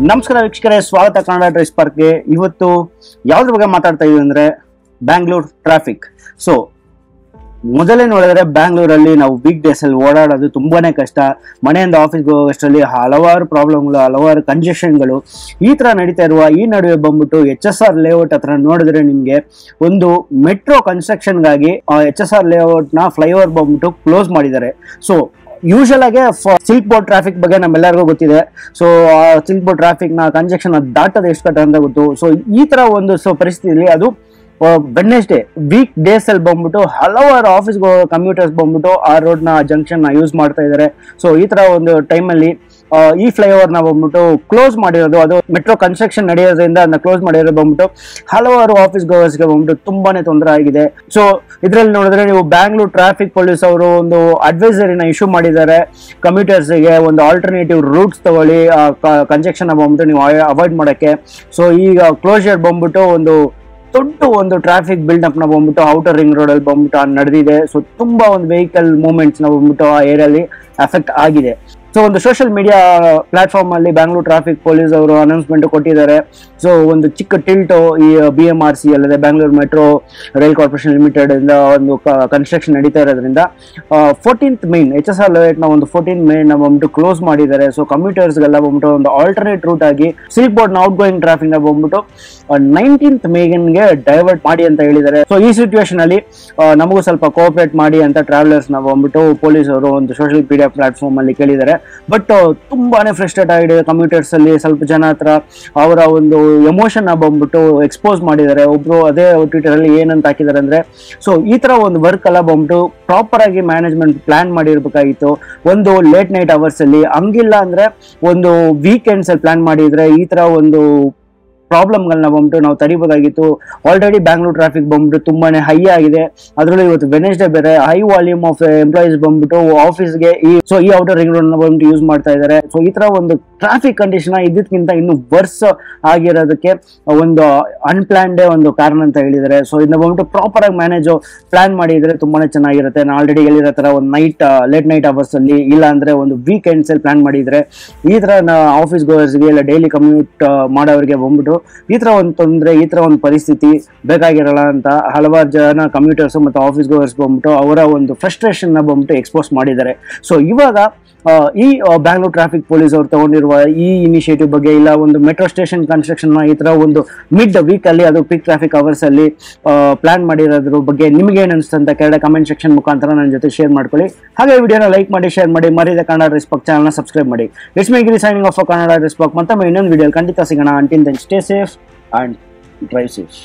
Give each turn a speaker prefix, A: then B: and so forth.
A: ನಮಸ್ಕಾರ ವೀಕ್ಷಕರೇ, ಸ್ವಾಗತ ಕನ್ನಡ ಡ್ರೈವ್ ಸ್ಪಾರ್ಕ್ಗೆ. ಇವತ್ತು ಯಾವುದ್ರ ಬಗ್ಗೆ ಮಾತಾಡ್ತಾ ಇದೀವಿ ಅಂದ್ರೆ ಬ್ಯಾಂಗ್ಳೂರ್ ಟ್ರಾಫಿಕ್. ಸೊ ಮೊದಲೇ ನೋಡಿದ್ರೆ ಬ್ಯಾಂಗ್ಳೂರಲ್ಲಿ ನಾವು ವೀಕ್ ಡೇಸ್ ಅಲ್ಲಿ ಓಡಾಡೋದು ತುಂಬಾನೇ ಕಷ್ಟ. ಮನೆಯಿಂದ ಆಫೀಸ್ಗೆ ಹೋಗೋಷ್ಟರಲ್ಲಿ ಹಲವಾರು ಪ್ರಾಬ್ಲಮ್ಗಳು, ಹಲವಾರು ಕಂಜೆಷನ್ಗಳು ಈ ತರ ನಡೀತಾ ಇರುವ ಈ ನಡುವೆ ಬಂದ್ಬಿಟ್ಟು HSR ಲೇಔಟ್ ಹತ್ರ ನೋಡಿದ್ರೆ ನಿಮ್ಗೆ ಒಂದು ಮೆಟ್ರೋ ಕನ್ಸ್ಟ್ರಕ್ಷನ್ಗಾಗಿ HSR ಲೇಔಟ್ ನ ಫ್ಲೈಓವರ್ ಬಂದ್ಬಿಟ್ಟು ಕ್ಲೋಸ್ ಮಾಡಿದ್ದಾರೆ. ಸೊ ಯೂಶಲ್ ಆಗಿ ಸಿಲ್ಕ್ ಬೋರ್ಡ್ ಟ್ರಾಫಿಕ್ ಬಗ್ಗೆ ನಮ್ಮೆಲ್ಲರಿಗೂ ಗೊತ್ತಿದೆ. ಸೊ ಸಿಲ್ಕ್ ಬೋರ್ಡ್ ಟ್ರಾಫಿಕ್ ನ ಕಂಜೆಕ್ಷನ್ ದಾಟದ ಎಷ್ಟು ಕಷ್ಟ ಅಂತ ಗೊತ್ತು. ಸೊ ಈ ತರ ಒಂದು ಪರಿಸ್ಥಿತಿಯಲ್ಲಿ ಅದು ವೆಡ್ನೆಸ್ಡೇ ವೀಕ್ ಡೇಸ್ ಅಲ್ಲಿ ಬಂದ್ಬಿಟ್ಟು ಹಲವಾರು ಆಫೀಸ್ಗೆ ಕಮ್ಯೂಟರ್ಸ್ ಬಂದ್ಬಿಟ್ಟು ಆ ರೋಡ್ ನ ಜಂಕ್ಷನ್ ನ ಯೂಸ್ ಮಾಡ್ತಾ ಇದ್ದಾರೆ. ಸೊ ಈ ತರ ಒಂದು ಟೈಮಲ್ಲಿ ಈ ಫ್ಲೈಓವರ್ ನ ಬಂದ್ಬಿಟ್ಟು ಕ್ಲೋಸ್ ಮಾಡಿರೋದು, ಅದು ಮೆಟ್ರೋ ಕನ್ಸ್ಟ್ರಕ್ಷನ್ ನಡೆಯೋದ್ರಿಂದ ಅದನ್ನ ಕ್ಲೋಸ್ ಮಾಡಿರೋದು ಬಂದ್ಬಿಟ್ಟು ಹಲವಾರು ಆಫೀಸ್ ಗೋವರ್ಸ್ಗೆ ಬಂದ್ಬಿಟ್ಟು ತುಂಬಾನೇ ತೊಂದರೆ ಆಗಿದೆ. ಸೊ ಇದ್ರಲ್ಲಿ ನೋಡಿದ್ರೆ ನೀವು ಬ್ಯಾಂಗ್ಳೂರ್ ಟ್ರಾಫಿಕ್ ಪೊಲೀಸ್ ಅವರು ಒಂದು ಅಡ್ವೈಸರಿನ ಇಶ್ಯೂ ಮಾಡಿದ್ದಾರೆ. ಕಮ್ಯೂಟರ್ಸ್ಗೆ ಒಂದು ಆಲ್ಟರ್ನೇಟಿವ್ ರೂಟ್ಸ್ ತಗೊಳ್ಳಿ, ಕಂಜೆಕ್ಷನ್ ಬಂದ್ಬಿಟ್ಟು ನೀವು ಅವಾಯ್ಡ್ ಮಾಡಕ್ಕೆ. ಸೊ ಈಗ ಕ್ಲೋಜರ್ ಬಂದ್ಬಿಟ್ಟು ಒಂದು ಟ್ರಾಫಿಕ್ ಬಿಲ್ಡಪ್ ನ ಬಂದ್ಬಿಟ್ಟು ಔಟರ್ ರಿಂಗ್ ರೋಡ್ ಅಲ್ಲಿ ಬಂದ್ಬಿಟ್ಟು ನಡೆದಿದೆ. ಸೊ ತುಂಬಾ ಒಂದು ವೆಹಿಕಲ್ ಮೂವ್ಮೆಂಟ್ಸ್ ನ ಬಂದ್ಬಿಟ್ಟು ಆ ಏರಿಯಲ್ಲಿ ಎಫೆಕ್ಟ್ ಆಗಿದೆ. ಸೊ ಒಂದು ಸೋಷಿಯಲ್ ಮೀಡಿಯಾ ಪ್ಲಾಟ್ಫಾರ್ಮ್ ಅಲ್ಲಿ ಬ್ಯಾಂಗ್ಳೂರ್ ಟ್ರಾಫಿಕ್ ಪೊಲೀಸ್ ಅವರು ಅನೌನ್ಸ್ಮೆಂಟ್ ಕೊಟ್ಟಿದ್ದಾರೆ. ಸೊ ಒಂದು ಚಿಕ್ಕ ಟಿಲ್ಟ್ ಈ BMRC ಅಲ್ಲದೆ Bangalore metro rail corporation limited ಇಂದ ಒಂದು ಕನ್ಸ್ಟ್ರಕ್ಷನ್ ನಡೀತಾ ಇರೋದ್ರಿಂದ 14th ಮೇನ್ HSR ಲೇಔಟ್ ನ ಒಂದು 14th ಮೇನ್ ನ ಬಂದ್ಬಿಟ್ಟು ಕ್ಲೋಸ್ ಮಾಡಿದ್ದಾರೆ. ಸೊ ಕಮ್ಯೂಟರ್ಸ್ಗೆಲ್ಲ ಬಂದ್ಬಿಟ್ಟು ಒಂದು ಆಲ್ಟರ್ನೇಟ್ ರೂಟ್ ಆಗಿ ಸಿಲ್ಕ್ ಬೋರ್ಡ್ ನ ಔಟ್ ಗೋಯಿಂಗ್ ಟ್ರಾಫಿಕ್ ನ ಬಂದ್ಬಿಟ್ಟು 19th ಮೇಗೆ ಡೈವರ್ಟ್ ಮಾಡಿ ಅಂತ ಹೇಳಿದ್ದಾರೆ. ಸೊ ಈ ಸಿಚುವೇಶನ್ ಅಲ್ಲಿ ನಮಗೂ ಸ್ವಲ್ಪ ಕೋಆಪರೇಟ್ ಮಾಡಿ ಅಂತ ಟ್ರಾವೆಲರ್ಸ್ ನ ಬಂದ್ಬಿಟ್ಟು ಪೊಲೀಸ್ ಅವರು ಒಂದು ಸೋಷಿಯಲ್ ಮೀಡಿಯಾ ಪ್ಲಾಟ್ಫಾರ್ಮ್ ಅಲ್ಲಿ ಕೇಳಿದ್ದಾರೆ. ಬಟ್ ತುಂಬಾನೇ ಫ್ರಸ್ಟ್ರೇಟ್ ಆಗಿದೆ ಕಮ್ಯೂಟರ್ಸ್ ಅಲ್ಲಿ. ಸ್ವಲ್ಪ ಜನ ಹತ್ರ ಅವರ ಒಂದು ಎಮೋಷನ್ ಬಂದ್ಬಿಟ್ಟು ಎಕ್ಸ್ಪೋಸ್ ಮಾಡಿದ್ದಾರೆ. ಒಬ್ರು ಅದೇ ಟ್ವಿಟರ್ ಅಲ್ಲಿ ಏನಂತ ಹಾಕಿದ್ದಾರೆ ಅಂದ್ರೆ, ಸೊ ಈ ತರ ಒಂದು ವರ್ಕ್ ಎಲ್ಲ ಬಂದ್ಬಿಟ್ಟು ಪ್ರಾಪರ್ ಆಗಿ ಮ್ಯಾನೇಜ್ಮೆಂಟ್ ಪ್ಲಾನ್ ಮಾಡಿರ್ಬೇಕಾಗಿತ್ತು. ಒಂದು ಲೇಟ್ ನೈಟ್ ಅವರ್ಸ್ ಅಲ್ಲಿ, ಹಂಗಿಲ್ಲ ಅಂದ್ರೆ ಒಂದು ವೀಕೆಂಡ್ಸ್ ಅಲ್ಲಿ ಪ್ಲಾನ್ ಮಾಡಿದ್ರೆ ಈ ತರ ಒಂದು ಪ್ರಾಬ್ಲಮ್ಗಳನ್ನ ಬಂದ್ಬಿಟ್ಟು ನಾವು ತಡಿಬೋದಾಗಿತ್ತು. ಆಲ್ರೆಡಿ ಬ್ಯಾಂಗ್ಳೂರ್ ಟ್ರಾಫಿಕ್ ಬಂದ್ಬಿಟ್ಟು ತುಂಬಾನೇ ಹೈ ಆಗಿದೆ. ಅದರಲ್ಲೂ ಇವತ್ತು ವೆಡ್ನೆಸ್ಡೇ ಬೇರೆ, ಹೈ ವಾಲ್ಯೂಮ್ ಆಫ್ ಎಂಪ್ಲಾಯೀಸ್ ಬಂದ್ಬಿಟ್ಟು ಆಫೀಸ್ಗೆ ಈ ಔಟರ್ ರಿಂಗ್ ರೋಡ್ ನ ಬಂದ್ಬಿಟ್ಟು ಯೂಸ್ ಮಾಡ್ತಾ ಇದ್ದಾರೆ. ಸೊ ಈ ತರ ಒಂದು ಟ್ರಾಫಿಕ್ ಕಂಡೀಷನ್ ಇದಕ್ಕಿಂತ ಇನ್ನು ವರ್ಸ್ ಆಗಿರೋದಕ್ಕೆ ಒಂದು ಅನ್ಪ್ಲಾನ್ಡ್ ಒಂದು ಕಾರಣ ಅಂತ ಹೇಳಿದ್ದಾರೆ. ಸೊ ಇದನ್ನ ಬಂದ್ಬಿಟ್ಟು ಪ್ರಾಪರ್ ಆಗಿ ಪ್ಲಾನ್ ಮಾಡಿದ್ರೆ ತುಂಬಾನೇ ಚೆನ್ನಾಗಿರುತ್ತೆ. ನಾನು ಆಲ್ರೆಡಿ ಹೇಳಿರೋ ತರ ಒಂದು ಲೇಟ್ ನೈಟ್ ಅವರ್ಸ್ ಅಲ್ಲಿ, ಇಲ್ಲ ಅಂದ್ರೆ ಒಂದು ವೀಕೆಂಡ್ಸ್ ಅಲ್ಲಿ ಪ್ಲಾನ್ ಮಾಡಿದ್ರೆ ಈ ತರ ಆಫೀಸ್ ಗೋವರ್ಸ್ಗೆ ಇಲ್ಲ ಡೈಲಿ ಕಮ್ಯೂಟ್ ಮಾಡೋರಿಗೆ ಬಂದ್ಬಿಟ್ಟು ಈ ತರ ಒಂದು ತೊಂದರೆ, ಈ ತರ ಒಂದು ಪರಿಸ್ಥಿತಿ ಬೇಕಾಗಿರಲ್ಲ ಅಂತ ಹಲವಾರು ಜನ ಕಮ್ಯೂಟರ್ಸ್ ಮತ್ತು ಆಫೀಸ್ ಗೋವರ್ಸ್ ಬಂದ್ಬಿಟ್ಟು ಅವರ ಒಂದು ಫ್ರಸ್ಟ್ರೇಷನ್ ನ ಬಂದ್ಬಿಟ್ಟು ಎಕ್ಸ್ಪೋಸ್ ಮಾಡಿದ್ದಾರೆ. ಸೊ ಇವಾಗ ಈ ಬ್ಯಾಂಗ್ಳೂರ್ ಟ್ರಾಫಿಕ್ ಪೊಲೀಸ್ ಅವರು ತಗೊಂಡಿರುವ ಈ ಇನಿಷಿಯೇಟಿವ್ ಬಗ್ಗೆ, ಇಲ್ಲ ಒಂದು ಮೆಟ್ರೋ ಸ್ಟೇಷನ್ ಕನ್ಸ್ಟ್ರಕ್ಷನ್ ಈ ತರ ಒಂದು ಮಿಡ್ ವೀಕ್ ಅಲ್ಲಿ, ಅದು ಪೀಕ್ ಟ್ರಾಫಿಕ್ ಅವರ್ಸ್ ಅಲ್ಲಿ ಪ್ಲಾನ್ ಮಾಡಿರೋದ್ರ ಬಗ್ಗೆ ನಿಮ್ಗೆ ಏನ್ ಅನ್ಸುತ್ತೆ ಅಂತ ಕೆಳಗಡೆ ಕಮೆಂಟ್ ಸೆಕ್ಷನ್ ಮುಖಾಂತರ ನನ್ನ ಜೊತೆ ಶೇರ್ ಮಾಡ್ಕೊಳ್ಳಿ. ಹಾಗೆ ವಿಡಿಯೋನ ಲೈಕ್ ಮಾಡಿ, ಶೇರ್ ಮಾಡಿ, ಮರಿದ ಕನ್ನಡ ಡ್ರೈವ್ ಸ್ಪಾರ್ಕ್ ಚಾನಲ್ ನ ಸಬ್ಸ್ಕ್ರೈಬ್ ಮಾಡಿ. It's me Giri signing off Kannada drive spark. ಮತ್ತೆ ಇನ್ನೊಂದು ವಿಡಿಯೋ ಖಂಡಿತ ಸಿಗೋಣ. Until then stay safe and drive safe.